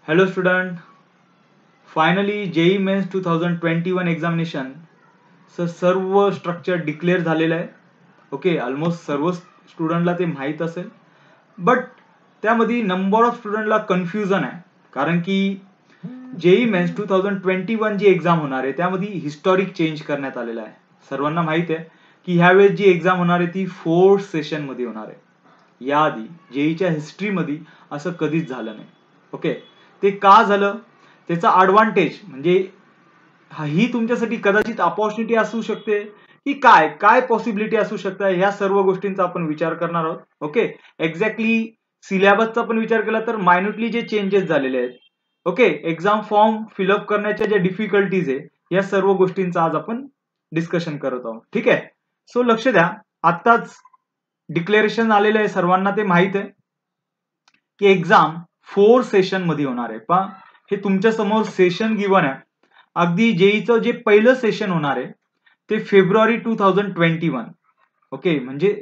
Hello student, finally JEE Mains 2021 examination सर्व structure declare झालेलं आहे. ओके, ऑलमोस्ट सर्व स्टुडंटला ते माहीत असेल, बट त्यामध्ये नंबर ऑफ स्टुडंटला कन्फ्युजन आहे. कारण की JEE Mains 2021 जी एक्झाम होणार आहे त्यामध्ये हिस्टॉरिक चेंज करण्यात आलेला आहे. सर्वांना माहित आहे की ह्यावेळेस जी एक्झाम होणार आहे ती 4 सेशन मध्ये होणार आहे. याआधी जेईच्या हिस्ट्रीमध्ये असं कधीच झालं नाही. ओके, ते का झालं त्याचा ॲडव्हान्टेज म्हणजे ही तुमच्यासाठी कदाचित अपॉर्च्युनिटी असू शकते की काय काय पॉसिबिलिटी असू शकते, ह्या सर्व गोष्टींचा आपण विचार करणार आहोत. ओके, एक्झॅक्टली सिलेबसचा पण विचार केला तर मायन्युटली जे चेंजेस झालेले आहेत. ओके, एक्झाम फॉर्म फिलअप करण्याच्या ज्या डिफिकल्टीज आहे या सर्व गोष्टींचा आज आपण डिस्कशन करत आहोत. ठीक आहे, सो लक्ष द्या. आत्ताच डिक्लेरेशन आलेलं आहे, सर्वांना ते माहित आहे की एक्झाम 4 सेशन मध्ये होणार आहे. पहा, हे तुमच्या समोर सेशन गिवन आहे. अगदी जेईचं जे पहिलं सेशन होणार आहे ते फेब्रुवारी 2021. ओके, म्हणजे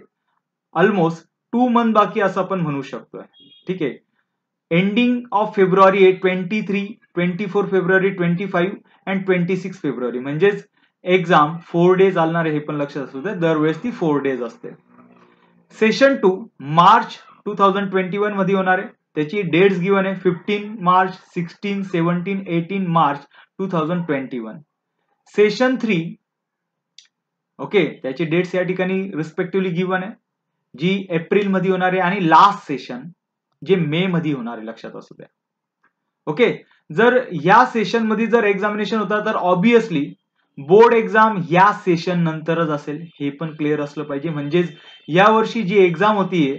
ऑलमोस्ट 2 मंथ बाकी असं आपण म्हणू शकतोय. ठीक आहे, ending of February 23, 24 February 25 and 26 February, म्हणजेच एक्झाम 4 डेज चालणार आहे. हे पण लक्षात असू दे, दरवेळेस ती 4 डेज असते. सेशन 2 मार्च 2021 मध्ये होणार आहे. त्याची डेट्स गिवन आहे 15 मार्च, 16, 17, 18 मार्च 2021. सेशन 3, ओके, त्याची डेट्स या ठिकाणी रिस्पेक्टिव्हली गिवन आहे, जी एप्रिल मध्ये होणार आहे. आणि लास्ट सेशन जे मे मध्ये होणार आहे, लक्षात असू द्या. ओके, जर या सेशन मध्ये जर एक्झामिनेशन होता तर ऑब्विसली बोर्ड एक्झाम या सेशन नंतरच असेल, हे पण क्लिअर असलं पाहिजे. म्हणजेच या वर्षी जी एक्झाम होतीये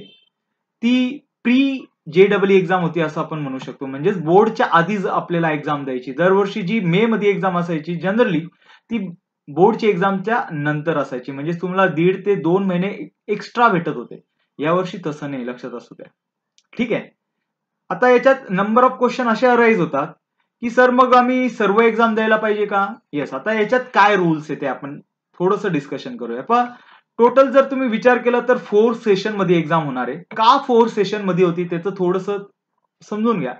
ती प्री JEE एक्झाम होती असं आपण म्हणू शकतो. म्हणजेच बोर्डच्या आधीच आपल्याला एक्झाम द्यायची. दरवर्षी जी मे मध्ये एक्झाम असायची जनरली ती बोर्डची एक्झामच्या नंतर असायची. म्हणजे तुम्हाला 1.5 ते 2 महिने एक्स्ट्रा भेटत होते. यावर्षी तसं नाही, लक्षात असू द्या. ठीक आहे, आता याच्यात नंबर ऑफ क्वेश्चन असे अराईज होतात की सर मग आम्ही सर्व एक्झाम द्यायला पाहिजे का? येस, आता याच्यात काय रूल्स आहे ते आपण थोडंसं डिस्कशन करूया. पण टोटल जर तुम्ही विचार केला तर 4 सेशन मध्ये एक्झाम होणार आहे. का 4 सेशन मध्ये होती त्याचं थोडंसं समजून घ्या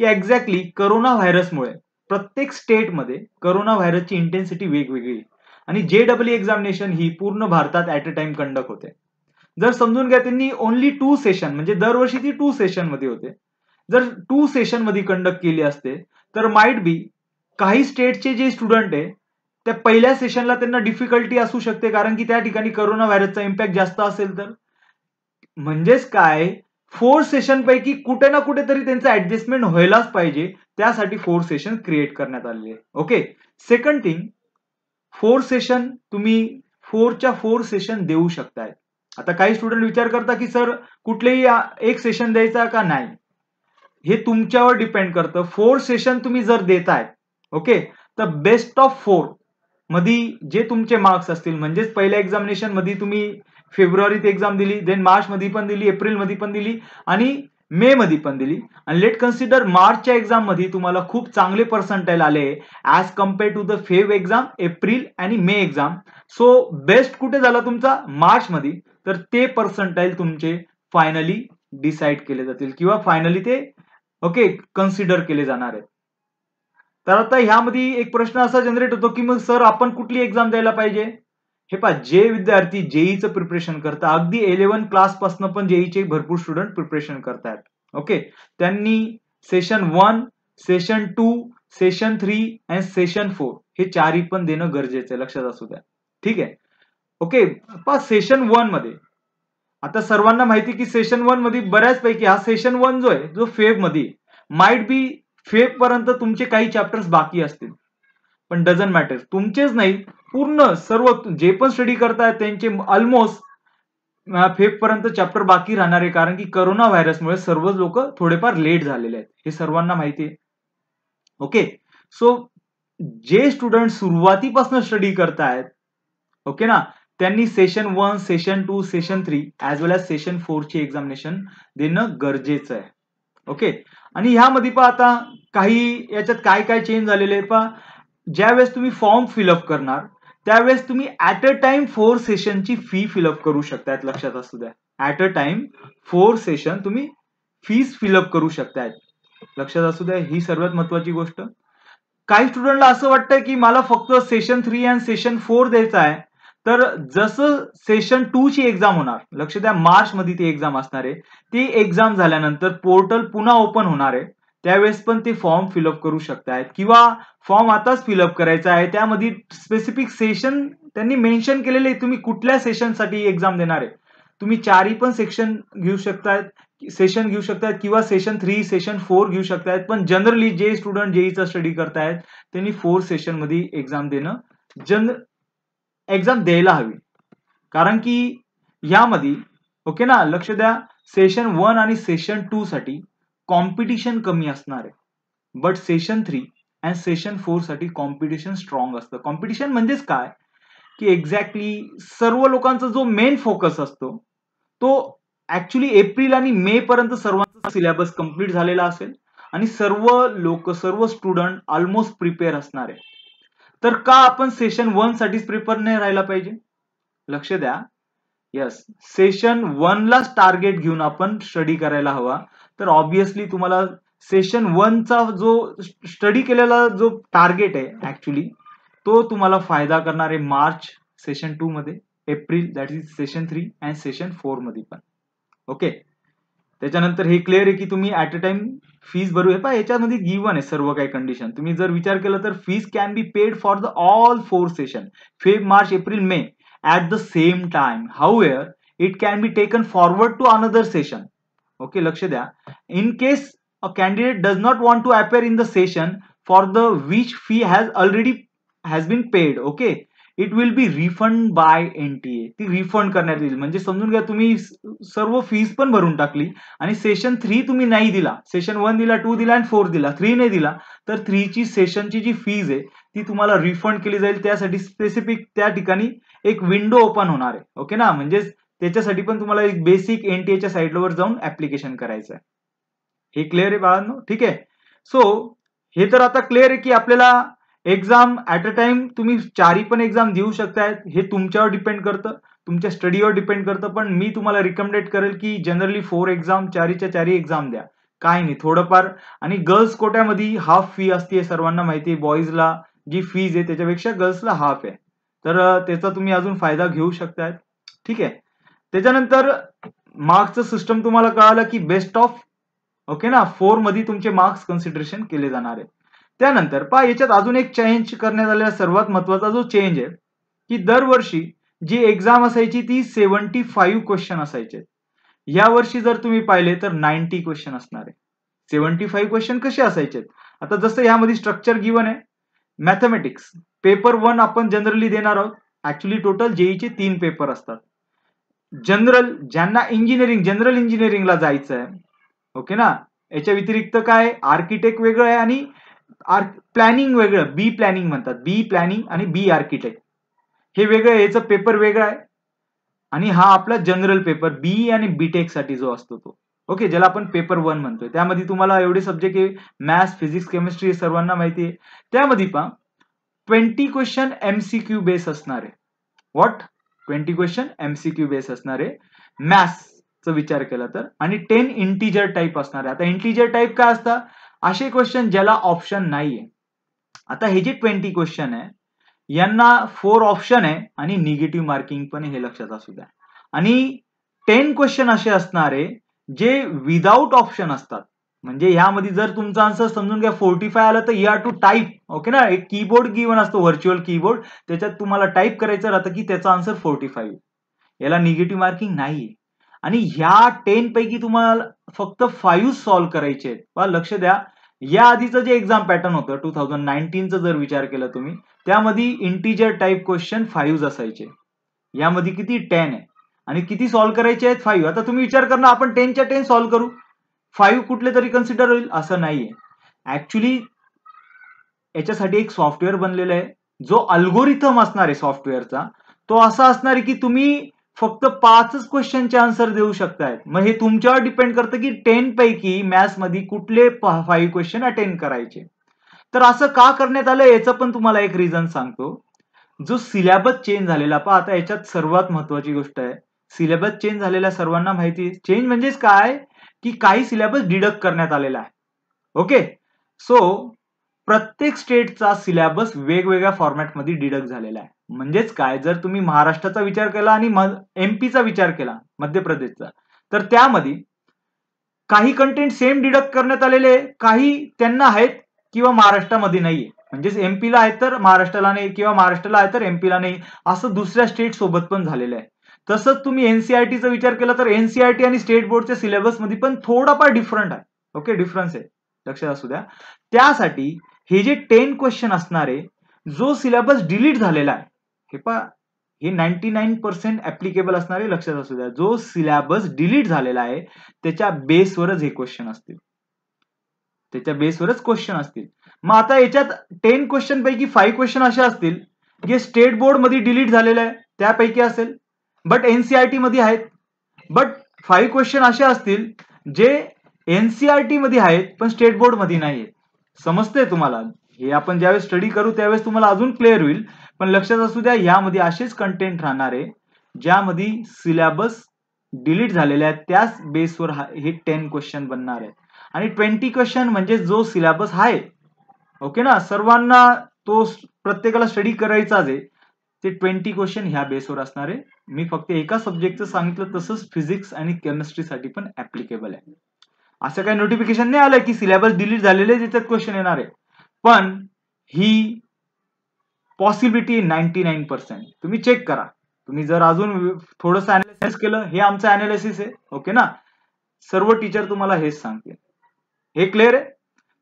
की एक्झॅक्टली करोना व्हायरसमुळे प्रत्येक स्टेटमध्ये करोना व्हायरसची इंटेन्सिटी वेगवेगळी आणि JEE एक्झामिनेशन ही पूर्ण भारतात ऍट अ टाइम कंडक्ट होते. जर समजून घ्या त्यांनी ओनली 2 सेशन, म्हणजे दरवर्षी ती 2 सेशन मध्ये होते. जर 2 सेशन मध्ये कंडक्ट केली असते तर माइट बी काही स्टेटचे जे स्टुडंट आहे त्या पहिल्या सेशनला त्यांना डिफिकल्टी असू शकते, कारण की त्या ठिकाणी करोना व्हायरसचा इम्पॅक्ट जास्त असेल तर. म्हणजेच काय, 4 सेशन पैकी कुठे ना कुठेतरी त्यांचं ऍडजस्टमेंट व्हायलाच पाहिजे, त्यासाठी 4 सेशन क्रिएट करण्यात आलेले. ओके, सेकंड थिंग, 4 सेशन तुम्ही 4च्या 4 सेशन देऊ शकताय. आता काही स्टुडंट विचार करता की सर कुठलेही एक सेशन द्यायचा का नाही, हे तुमच्यावर डिपेंड करतं. 4 सेशन तुम्ही जर देताय, ओके, तर बेस्ट ऑफ 4 मध्ये जे तुमचे मार्क्स असतील, म्हणजेच पहिल्या एक्झामिनेशन मध्ये तुम्ही फेब्रुवारीत एक्झाम दिली, देन मार्च मध्ये पण दिली, एप्रिल मध्ये पण दिली आणि मे मध्ये पण दिली, आणि लेट कन्सिडर मार्चच्या एक्झाम मध्ये तुम्हाला खूप चांगले पर्सेंटाईल आले as compare to the Feb exam, April आणि मे एक्झाम. सो बेस्ट कुठे झाला तुमचा? मार्च मध्ये. तर ते पर्सेंटाईल तुमचे फायनली डिसाइड केले जातील किंवा फायनली ते ओके कन्सिडर केले जाणार आहेत. तर आता ह्यामध्ये एक प्रश्न असा जनरेट होतो की मग सर आपण कुठली एक्झाम द्यायला पाहिजे? हे पहा, जे विद्यार्थी जेईचं प्रिपरेशन करतात, अगदी 11 क्लास पासून पण जेईचे भरपूर स्टुडंट प्रिपरेशन करतात. ओके, त्यांनी सेशन 1, सेशन 2, सेशन 3 आणि सेशन 4 हे चारही पण देणं गरजेचं आहे, लक्षात असू द्या. ठीक आहे, ओके. पहा, सेशन 1 मध्ये आता सर्वांना माहिती की सेशन 1 मध्ये बऱ्याचपैकी हा सेशन 1 जो आहे जो फेब मध्ये माइट बी फेब पर्यंत तुमचे काही चॅप्टर्स बाकी असतील, पण डझंट मॅटर, तुमचेच नाही पूर्ण सर्व जे पण स्टडी करतायत त्यांचे ऑलमोस्ट फेब पर्यंत चॅप्टर बाकी राहणार आहे, कारण की करोना व्हायरसमुळे सर्वच लोक थोडेफार लेट झालेले आहेत, हे सर्वांना माहिती आहे. ओके, सो जे स्टुडंट सुरुवातीपासून स्टडी करतायत, ओके ना, त्यांनी सेशन 1, सेशन 2, सेशन 3 ऍज वेल एज सेशन 4 ची एक्झामिनेशन देणं गरजेचं आहे. ओके, आणि ह्यामध्ये पहा आता काही याच्यात काय काय चेंज झालेले आहे. पहा, ज्यावेळेस तुम्ही फॉर्म फिलअप करणार त्यावेळेस तुम्ही ऍट अ टाइम 4 सेशनची फी फिलअप करू शकतायत, लक्षात असू द्या. ऍट अ टाइम 4 सेशन तुम्ही फीस फिलअप करू शकतायत. लक्षात असू द्या, ही सर्वात महत्वाची गोष्ट. काही स्टुडंटला असं वाटतं की मला फक्त सेशन 3 आणि सेशन 4 द्यायचा आहे. तर जसं सेशन 2 ची एक्झाम होणार, लक्ष द्या मार्च मध्ये ती एक्झाम असणार आहे. ती एक्झाम झाल्यानंतर पोर्टल पुन्हा ओपन होणार आहे. त्यावेळेस पण ते फॉर्म फिलअप करू शकतायत किंवा फॉर्म आताच फिलअप करायचा आहे. त्यामध्ये स्पेसिफिक सेशन त्यांनी मेन्शन केलेले आहे, तुम्ही कुठल्या सेशनसाठी एक्झाम देणार आहे. तुम्ही चारही पण सेक्शन घेऊ शकतायत, सेशन घेऊ शकतायत किंवा सेशन 3, सेशन 4 घेऊ शकतायत. पण जनरली जे स्टुडंट जेईचा स्टडी करतायत त्यांनी 4 सेशन मध्ये एक्झाम देणं एक्झाम द्यायला हवी. कारण की यामध्ये ओके ना, लक्ष द्या, सेशन 1 आणि सेशन 2 साठी कॉम्पिटिशन कमी असणार आहे. बट सेशन 3 आणि सेशन 4 साठी कॉम्पिटिशन स्ट्रॉंग असतं. कॉम्पिटिशन म्हणजेच काय की एक्झॅक्टली सर्व लोकांचा जो मेन फोकस असतो तो ऍक्च्युली एप्रिल आणि मे पर्यंत सर्वांचा सिलेबस कंप्लीट झालेला असेल आणि सर्व स्टुडंट ऑलमोस्ट प्रिपेअर असणार आहे. तर का आपण सेशन 1 साठीच प्रिपेअर नाही राहायला पाहिजे. लक्ष द्या, यस, सेशन 1 लाच टार्गेट घेऊन आपण स्टडी करायला हवा. तर ऑब्विसली तुम्हाला सेशन 1 चा जो स्टडी केलेला जो टार्गेट आहे ऍक्च्युली तो तुम्हाला फायदा करणार आहे मार्च सेशन 2 मध्ये, April that is session 3 and session 4 मध्ये पण. ओके, त्याच्यानंतर हे क्लिअर आहे की तुम्ही ऍट अ टाइम फीस भरू. हे याच्यामध्ये गिवन आहे सर्व काही कंडिशन. तुम्ही जर विचार केला तर fees can be paid for the all 4 session, Feb, March, April, May at the same time. However it can be taken forward to another session. Okay, लक्ष द्या, in case a candidate does not want to appear in the session for the which fee has been paid, okay, it will be refund by NTA. ती refund करण्यात येईल. म्हणजे समजून घ्या, तुम्ही सर्व फीस पण भरून टाकली आणि सेशन 3 तुम्ही नाही दिला, सेशन 1 दिला, 2 दिला आणि 4 दिला, 3 नाही दिला, तर 3 ची सेशनची जी फीज आहे ती तुम्हाला रिफंड केली जाईल. त्यासाठी स्पेसिफिक त्या ठिकाणी एक विंडो ओपन होणार आहे. ओके ना, म्हणजे त्याच्यासाठी पण तुम्हाला एक बेसिक एनटीएच्या साईडवर जाऊन ऍप्लिकेशन करायचं आहे. हे क्लिअर आहे बाळांनो, ठीक आहे. सो हे तर आता क्लिअर आहे की आपल्याला एक्झाम ऍट अ टाइम तुम्ही चारही पण एक्झाम देऊ शकतायत. हे तुमच्यावर डिपेंड करतं, तुमच्या स्टडीवर डिपेंड करतं. पण मी तुम्हाला रिकमेंडेड करेल की जनरली 4 एक्झाम, चारीच्या चारी एक्झाम द्या. काय नाही, थोडंफार. आणि गर्ल्स कोट्यामध्ये हाफ फी असते, सर्वांना माहिती आहे. बॉईजला जी फीज आहे त्याच्यापेक्षा गर्ल्सला हाफ आहे. तर त्याचा तुम्ही अजून फायदा घेऊ शकतायत, ठीक आहे. त्याच्यानंतर मार्क्सचं सिस्टम तुम्हाला कळालं की बेस्ट ऑफ, ओके ना, 4 मध्ये तुमचे मार्क्स कन्सिडरेशन केले जाणार आहे. त्यानंतर पहा, याच्यात अजून एक चेंज करण्यात आलेला सर्वात महत्वाचा जो चेंज आहे की दरवर्षी जी एक्झाम असायची ती 75 क्वेश्चन असायचे. या वर्षी जर तुम्ही पाहिले तर 90 क्वेश्चन असणार आहे. 75 क्वेश्चन कसे असायचे, आता जसं यामध्ये स्ट्रक्चर गिवन आहे. मॅथमॅटिक्स पेपर 1 आपण जनरली देणार आहोत. ऍक्च्युली टोटल जेईचे 3 पेपर असतात. ज्यांना जनरल इंजिनिअरिंगला जायचं आहे, ओके ना, याच्या व्यतिरिक्त काय, आर्किटेक्ट वेगळं आहे आणि प्लॅनिंग वेगळं, बी प्लॅनिंग म्हणतात, बी प्लॅनिंग आणि बी आर्किटेक्ट हे वेगळं, याचं पेपर वेगळं आहे. आणि हा आपला जनरल पेपर बी आणि बीटेक साठी जो असतो तो, ओके, ज्याला आपण पेपर 1 म्हणतोय. त्यामध्ये तुम्हाला एवढे सब्जेक्ट आहे, मॅथ्स, फिजिक्स, केमिस्ट्री, सर्वांना माहिती आहे. त्यामध्ये पहा 20 क्वेश्चन एमसीक्यू बेस असणार आहे. व्हॉट, 20 क्वेश्चन एमसीक्यू बेस असणार आहे मॅथ्सचा विचार केला तर. आणि 10 इंटिजर टाईप असणार आहे. आता इंटिजर टाईप काय असतात, असे क्वेश्चन ज्याला ऑप्शन नाहीये. आता हे जे 20 क्वेश्चन आहे यांना 4 ऑप्शन आहे आणि निगेटिव्ह मार्किंग पण, हे लक्षात असू द्या. आणि 10 क्वेश्चन असे असणार आहे जे विदाउट ऑप्शन असतात. म्हणजे यामध्ये जर तुमचा आन्सर समजून घ्या 45 आला तर you have to type, okay ना, एक कीबोर्ड गिवन असतो, व्हर्च्युअल कीबोर्ड, त्याच्यात तुम्हाला टाईप करायचं राहतं की त्याचा आन्सर 45. याला निगेटिव्ह मार्किंग नाही. आणि ह्या 10 पैकी तुम्हाला फक्त 5 सॉल्व्ह करायचे आहेत. पहा, लक्ष द्या, या आधीचं जे एक्झाम पॅटर्न होतं 2019चं जर विचार केला तुम्ही, त्यामध्ये इंटिजर टाईप क्वेश्चन 5 असायचे. यामध्ये किती 10 आहे आणि किती सॉल्व्ह करायचे आहेत 5. आता तुम्ही विचार करणार आपण 10च्या 10 सॉल्व्ह करू, 5 कुठले तरी कन्सिडर होईल, असं नाहीये. ऍक्च्युली याच्यासाठी एक सॉफ्टवेअर बनलेलं आहे, जो अल्गोरिथम असणार आहे सॉफ्टवेअरचा, तो असा असणार आहे की तुम्ही फक्त 5च क्वेश्चनचे आन्सर देऊ शकताय. मग हे तुमच्यावर डिपेंड करतं की 10 पैकी मॅथ्स मध्ये कुठले 5 क्वेश्चन अटेंड करायचे. तर असं का करण्यात आलं याचं पण तुम्हाला एक रिझन सांगतो. जो सिलेबस चेंज झालेला, पहा आता याच्यात सर्वात महत्वाची गोष्ट आहे, सिलेबस चेंज झालेला सर्वांना माहिती आहे. चेंज म्हणजेच काय की काही सिलेबस डिडक्ट करण्यात आलेला आहे. ओके. सो प्रत्येक स्टेटचा सिलेबस वेगवेगळ्या फॉर्मॅटमध्ये डिडक्ट झालेला आहे. म्हणजेच काय, जर तुम्ही महाराष्ट्राचा विचार केला आणि एमपीचा विचार केला, मध्य प्रदेशचा, तर त्यामध्ये काही कंटेंट सेम डिडक्ट करण्यात आलेले, काही त्यांना आहेत किंवा महाराष्ट्रामध्ये नाहीये. म्हणजेच एमपीला आहेत तर महाराष्ट्राला नाही, किंवा महाराष्ट्राला आहे तर एमपीला नाही, असं दुसऱ्या स्टेट सोबत पण झालेलं आहे. तसंच तुम्ही एनसीआरटीचा विचार केला तर एनसीआरटी आणि स्टेट बोर्डच्या सिलेबस मध्ये पण थोडाफार डिफरंट आहे. ओके, डिफरन्स आहे, लक्षात असू द्या. त्यासाठी हे जे 10 क्वेश्चन असणार आहे, जो सिलेबस डिलीट झालेला आहे, हे पहा, हे 99% ऍप्लिकेबल असणार आहे, लक्षात असू द्या. जो सिलेबस डिलीट झालेला आहे त्याच्या बेसवरच हे क्वेश्चन असतील, त्याच्या बेसवरच क्वेश्चन असतील. मग आता याच्यात 10 क्वेश्चन पैकी 5 क्वेश्चन असे असतील जे स्टेट बोर्ड मध्ये डिलीट झालेले आहे त्यापैकी असेल, बट एनसीआरटी मध्ये आहेत. बट 5 क्वेश्चन असे असतील जे एनसीआरटी मध्ये आहेत पण स्टेट बोर्ड मध्ये नाही आहेत. समजतंय तुम्हाला? हे आपण ज्यावेळेस स्टडी करू त्यावेळेस तुम्हाला अजून क्लिअर होईल. पण लक्षात असू द्या, यामध्ये असेच कंटेंट राहणार आहे ज्यामध्ये सिलेबस डिलीट झालेले आहेत, त्याच बेसवर हे 10 क्वेश्चन बनणार आहेत. आणि 20 क्वेश्चन म्हणजे जो सिलेबस आहे, ओके ना, सर्वांना तो प्रत्येकाला स्टडी करायचाच आहे, ते 20 क्वेश्चन ह्या बेसवर असणार आहे. मी फक्त एका सब्जेक्टचं सांगितलं, तसंच फिजिक्स आणि केमिस्ट्रीसाठी पण ऍप्लिकेबल आहे. असं काही नोटिफिकेशन नाही आलं की सिलेबस डिलीट झालेले त्याच्यात क्वेश्चन येणार आहे, पण ही पॉसिबिलिटी 99%. तुम्ही चेक करा. तुम्ही जर अजून थोडंसं अनालिसिस केलं, हे आमचं अनालिसिस आहे, ओके ना, सर्व टीचर तुम्हाला हेच सांगतील. हे क्लिअर आहे?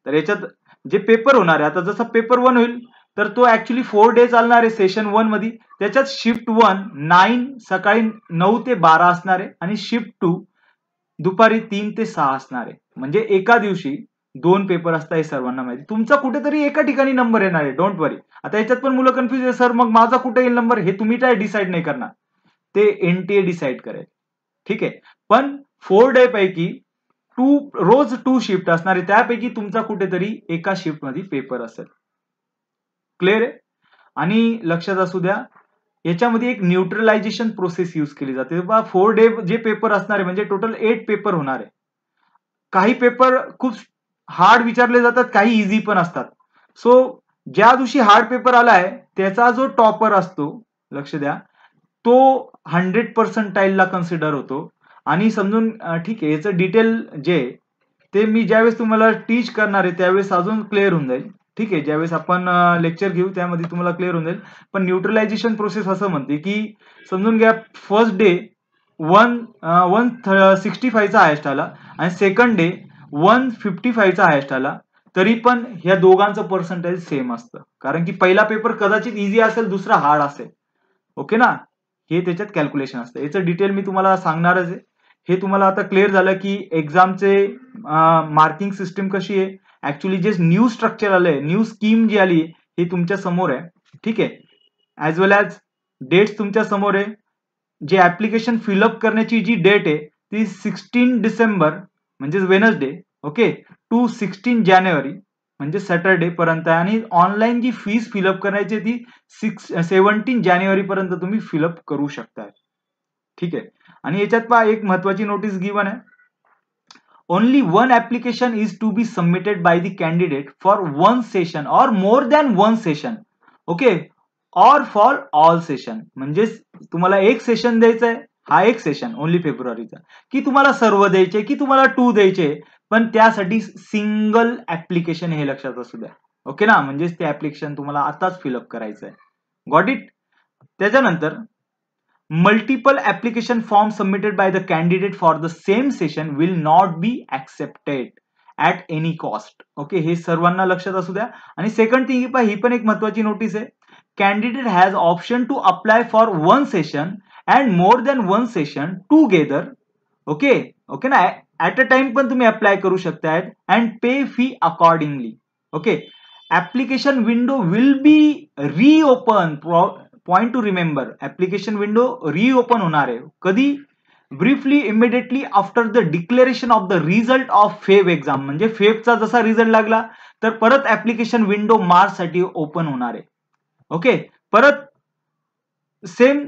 तर याच्यात जे पेपर होणार आहे, आता जसा पेपर 1 होईल तर तो ऍक्च्युली 4 डे चालणार आहे सेशन 1 मध्ये. त्याच्यात शिफ्ट 1 सकाळी 9 ते 12 असणार आहे आणि शिफ्ट 2 दुपारी 3 ते 6 असणार आहे. म्हणजे एका दिवशी 2 पेपर असतात, हे सर्वांना माहिती. तुमचा कुठेतरी एका ठिकाणी नंबर येणार आहे, डोंट वरी. आता याच्यात पण मुलं कन्फ्युज आहे, सर मग माझा कुठे येईल नंबर? हे तुम्ही काय डिसाईड नाही करणार, ते एनटीए डिसाईड करेल, ठीक आहे. पण 4 डे पैकी रोज 2 शिफ्ट असणार आहे, त्यापैकी तुमचा कुठेतरी एका शिफ्ट मध्ये पेपर असेल. क्लिअर आहे? आणि लक्षात असू द्या, याच्यामध्ये एक न्यूट्रलायझेशन प्रोसेस यूज केली जाते. 4 डे जे पेपर असणार आहे म्हणजे टोटल 8 पेपर होणार आहे. काही पेपर खूप हार्ड विचारले जातात, काही इझी पण असतात. सो ज्या दिवशी हार्ड पेपर आलाय त्याचा जो टॉपर असतो, लक्ष द्या, तो 100% ला कन्सिडर होतो. आणि समजून ठीक आहे, याचं डिटेल जे ते मी ज्यावेळेस तुम्हाला टीच करणार आहे त्यावेळेस अजून क्लिअर होऊन जाईल, ठीक आहे. ज्यावेळेस आपण लेक्चर घेऊ त्यामध्ये तुम्हाला क्लिअर होऊन जाईल. पण न्यूट्रलायझेशन प्रोसेस असं म्हणते की समजून घ्या, फर्स्ट डे 165 चा हायस्ट आला आणि सेकंड डे 155 चा हायस्ट आला, तरी पण ह्या दोघांचं पर्सेंटेज सेम असतं, कारण की पहिला पेपर कदाचित इझी असेल, दुसरा हार्ड असेल, ओके ना. हे त्याच्यात कॅल्क्युलेशन असतं. याचं डिटेल मी तुम्हाला सांगणारच आहे. हे तुम्हाला आता क्लिअर झालं की एक्झामचे मार्किंग सिस्टीम कशी आहे. ऍक्च्युली जे न्यू स्ट्रक्चर आलंय, न्यू स्कीम जी आली हे तुमच्या समोर आहे, ठीक आहे. ऍज वेल ऍज डेट्स तुमच्या समोर आहे. जे ऍप्लिकेशन फिलअप करण्याची जी डेट आहे ती 16 डिसेंबर म्हणजे वेनसडे, ओके, टू 16 जानेवारी म्हणजे सॅटरडे पर्यंत आहे. आणि ऑनलाईन जी फीस फिलअप करायची ती 17 जानेवारी पर्यंत तुम्ही फिलअप करू शकता, ठीक आहे. आणि याच्यात पहा, एक महत्वाची नोटीस गिवन आहे. Only one application is to be submitted by the candidate for one session और more than one session, okay, or for all session. म्हणजे तुम्हाला एक सेशन द्यायचं आहे, हा एक सेशन ओनली फेब्रुवारीचा, की तुम्हाला सर्व द्यायचे, की तुम्हाला 2 द्यायचे, पण त्यासाठी सिंगल ऍप्लिकेशन, हे लक्षात असू द्या, ओके ना. म्हणजेच ते ऍप्लिकेशन तुम्हाला आताच फिलअप करायचं आहे. Got it? त्याच्यानंतर multiple application forms submitted by the candidate for the same session will not be accepted at any cost. Okay, हे सर्वांना लक्षात असू द्या. आणि सेकंड थिंग ही पण एक महत्वाची नोटीस आहे. Candidate has option to apply for one session and more than one session together, okay, okay ना. ऍट अ टाइम पण तुम्ही अप्लाय करू शकता and pay fee accordingly, okay. Application window will be reopen. Point to remember, application window reopen होणार आहे कधी? Briefly immediately after the declaration of the result of Feb exam. म्हणजे फेबचा जसा रिझल्ट लागला तर परत ऍप्लिकेशन विंडो मार्च साठी ओपन होणार आहे, ओके. परत सेम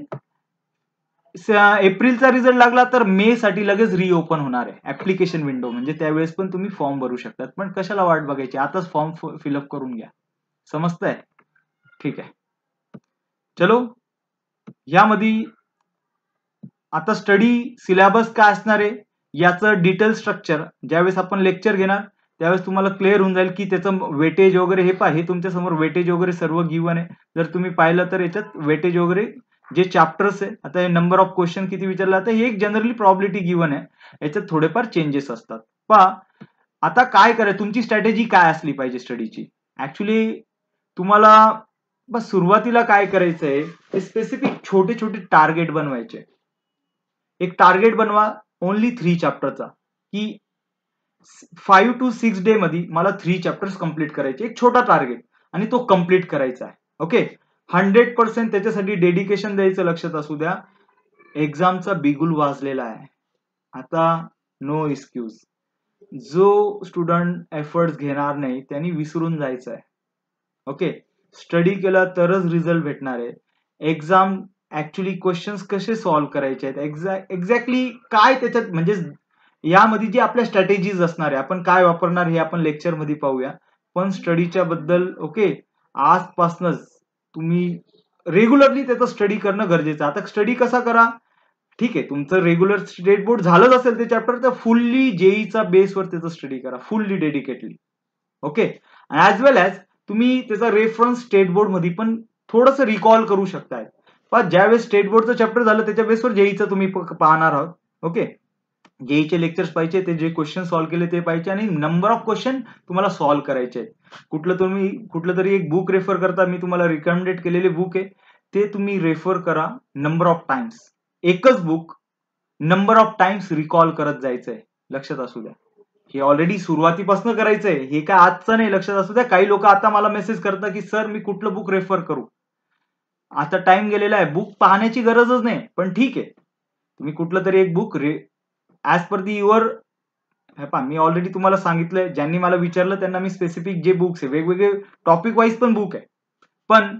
एप्रिलचा रिझल्ट लागला तर मे साठी लगेच रिओपन होणार आहे ऍप्लिकेशन विंडो, म्हणजे त्यावेळेस पण तुम्ही फॉर्म भरू शकतात. पण कशाला वाट बघायची, आताच फॉर्म फिलअप करून घ्या. समजतंय? ठीक आहे. चलो, यामध्ये आता स्टडी सिलेबस काय असणार आहे याचं डिटेल स्ट्रक्चर ज्यावेळेस आपण लेक्चर घेणार त्यावेळेस तुम्हाला क्लिअर होऊन जाईल की त्याचं वेटेज वगैरे हे तुमच्या समोर वेटेज वगैरे सर्व गिवन आहे. जर तुम्ही पाहिलं तर याच्यात वेटेज वगैरे जे चॅप्टर्स आहे, आता नंबर ऑफ क्वेश्चन किती विचारला तर हे एक जनरली प्रॉबिलिटी गिवन आहे. याच्यात थोडेफार चेंजेस असतात. पहा आता काय करायचं, तुमची स्ट्रॅटेजी काय असली पाहिजे स्टडीची. ऍक्च्युली तुम्हाला बस सुरुवातीला काय करायचंय, ते स्पेसिफिक छोटे छोटे टार्गेट बनवायचे. एक टार्गेट बनवा ओनली 3 चॅप्टरचा, की 5 to 6 डे मध्ये मला 3 चॅप्टर्स कंप्लीट करायचे. एक छोटा टार्गेट आणि तो कंप्लीट करायचा आहे. ओके, 100% त्याच्यासाठी डेडिकेशन द्यायचं. लक्षात असू द्या, एक्झामचा बिगुल वाजलेला आहे आता. No excuse. जो स्टुडंट एफर्ट्स घेणार नाही त्यांनी विसरून जायचं आहे. ओके, स्टडी केला तरच रिझल्ट भेटणार आहे. एक्झाम ऍक्च्युली क्वेश्चन्स कसे सॉल्व्ह करायचे आहेत, एक्झॅक्टली काय त्याच्यात, म्हणजे यामध्ये जे आपल्या स्ट्रॅटेजीज असणार आहे, आपण काय वापरणार हे आपण लेक्चर मध्ये पाहूया. पण स्टडीच्या बद्दल ओके, आजपासूनच तुम्ही रेग्युलरली त्याचा स्टडी करणं गरजेचं आहे. आता स्टडी कसा करा, ठीक आहे, तुमचं रेग्युलर स्टेट बोर्ड झालंच असेल ते चॅप्टर तर फुल्ली जेईचा बेसवर त्याचं स्टडी करा, फुल्ली डेडिकेटली. ओके, ऍज वेल ऍज तुम्ही त्याचा रेफरन्स स्टेट बोर्ड मध्ये पण थोडंसं रिकॉल करू शकताय. पण ज्यावेळेस स्टेट बोर्डचं चॅप्टर झालं त्याच्या बेसवर जेईचं तुम्ही पाहणार आहोत. ओके, जेईचे लेक्चर्स पाहिजे, ते जे क्वेश्चन सॉल्व्ह केले ते पाहिजे आणि नंबर ऑफ क्वेश्चन तुम्हाला सॉल्व्ह करायचे. कुठलं तरी एक बुक रेफर करता, मी तुम्हाला रिकमेंडेड केलेले बुक आहे ते तुम्ही रेफर करा नंबर ऑफ टाइम्स. एकच book number of times recall करत जायचंय. लक्षात असू द्या, हे ऑलरेडी सुरुवातीपासून करायचंय, हे काय आजचं नाही. लक्षात असू द्या, काही लोक आता मला मेसेज करतात की सर मी कुठलं बुक रेफर करू. आता टाइम गेलेला आहे, बुक पाहण्याची गरजच नाही. पण ठीक आहे, तुम्ही कुठलं तरी एक book as per the your, me already तुम्हाला सांगितलंय, ज्यांनी मला विचारलं त्यांना मी स्पेसिफिक जे बुक्स आहे वेगवेगळे टॉपिक वाईज पण बुक आहे, पण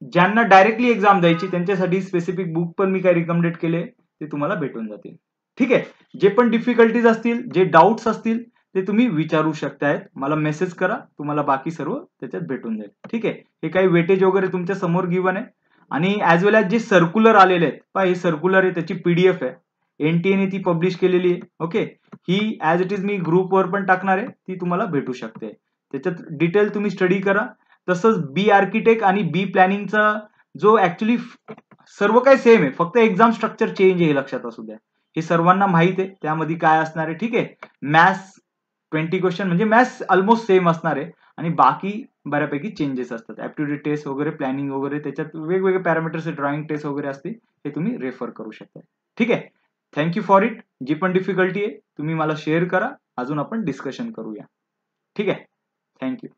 ज्यांना डायरेक्टली एक्झाम द्यायची त्यांच्यासाठी स्पेसिफिक बुक पण मी काय रिकमेंडेड केले ते तुम्हाला भेटून जातील. ठीक आहे, जे पण डिफिकल्टीज असतील, जे डाऊट्स असतील ते तुम्ही विचारू शकतायत, मला मेसेज करा, तुम्हाला बाकी सर्व त्याच्यात भेटून जाईल. ठीक आहे, हे काही वेटेज वगैरे तुमच्या समोर गिवन आहे. आणि ऍज वेल ऍज जे सर्क्युलर आलेले आहेत, पहा हे सर्क्युलर आहे, त्याची पीडीएफ आहे, एनटीएने ती पब्लिश केलेली आहे. Okay, he as it is me ग्रुपवर पण टाकणार आहे, ती तुम्हाला भेटू शकते. त्याच्यात डिटेल तुम्ही स्टडी करा. तसंच बी आर्किटेक्ट आणि बी प्लॅनिंगचा जो ऍक्च्युली सर्व काही सेम आहे, फक्त एक्झाम स्ट्रक्चर चेंज आहे, हे लक्षात असू द्या. हे सर्वांना माहित आहे त्यामध्ये काय असणार आहे. ठीक आहे, मॅथ्स 20 क्वेश्चन म्हणजे मॅथ्स ऑलमोस्ट सेम असणार आहे आणि बाकी बऱ्यापैकी चेंजेस असतात. ऍप्टिट्यूड टेस्ट वगैरे, प्लॅनिंग वगैरे, त्याच्यात वेगवेगळे पॅरामीटर्स, ड्रॉइंग टेस्ट वगैरे असते, हे तुम्ही रेफर करू शकता. ठीक आहे, थँक्यू फॉर इट. जी पण डिफिकल्टी आहे तुम्ही मला शेअर करा, अजून आपण डिस्कशन करूया. ठीक आहे, थँक्यू.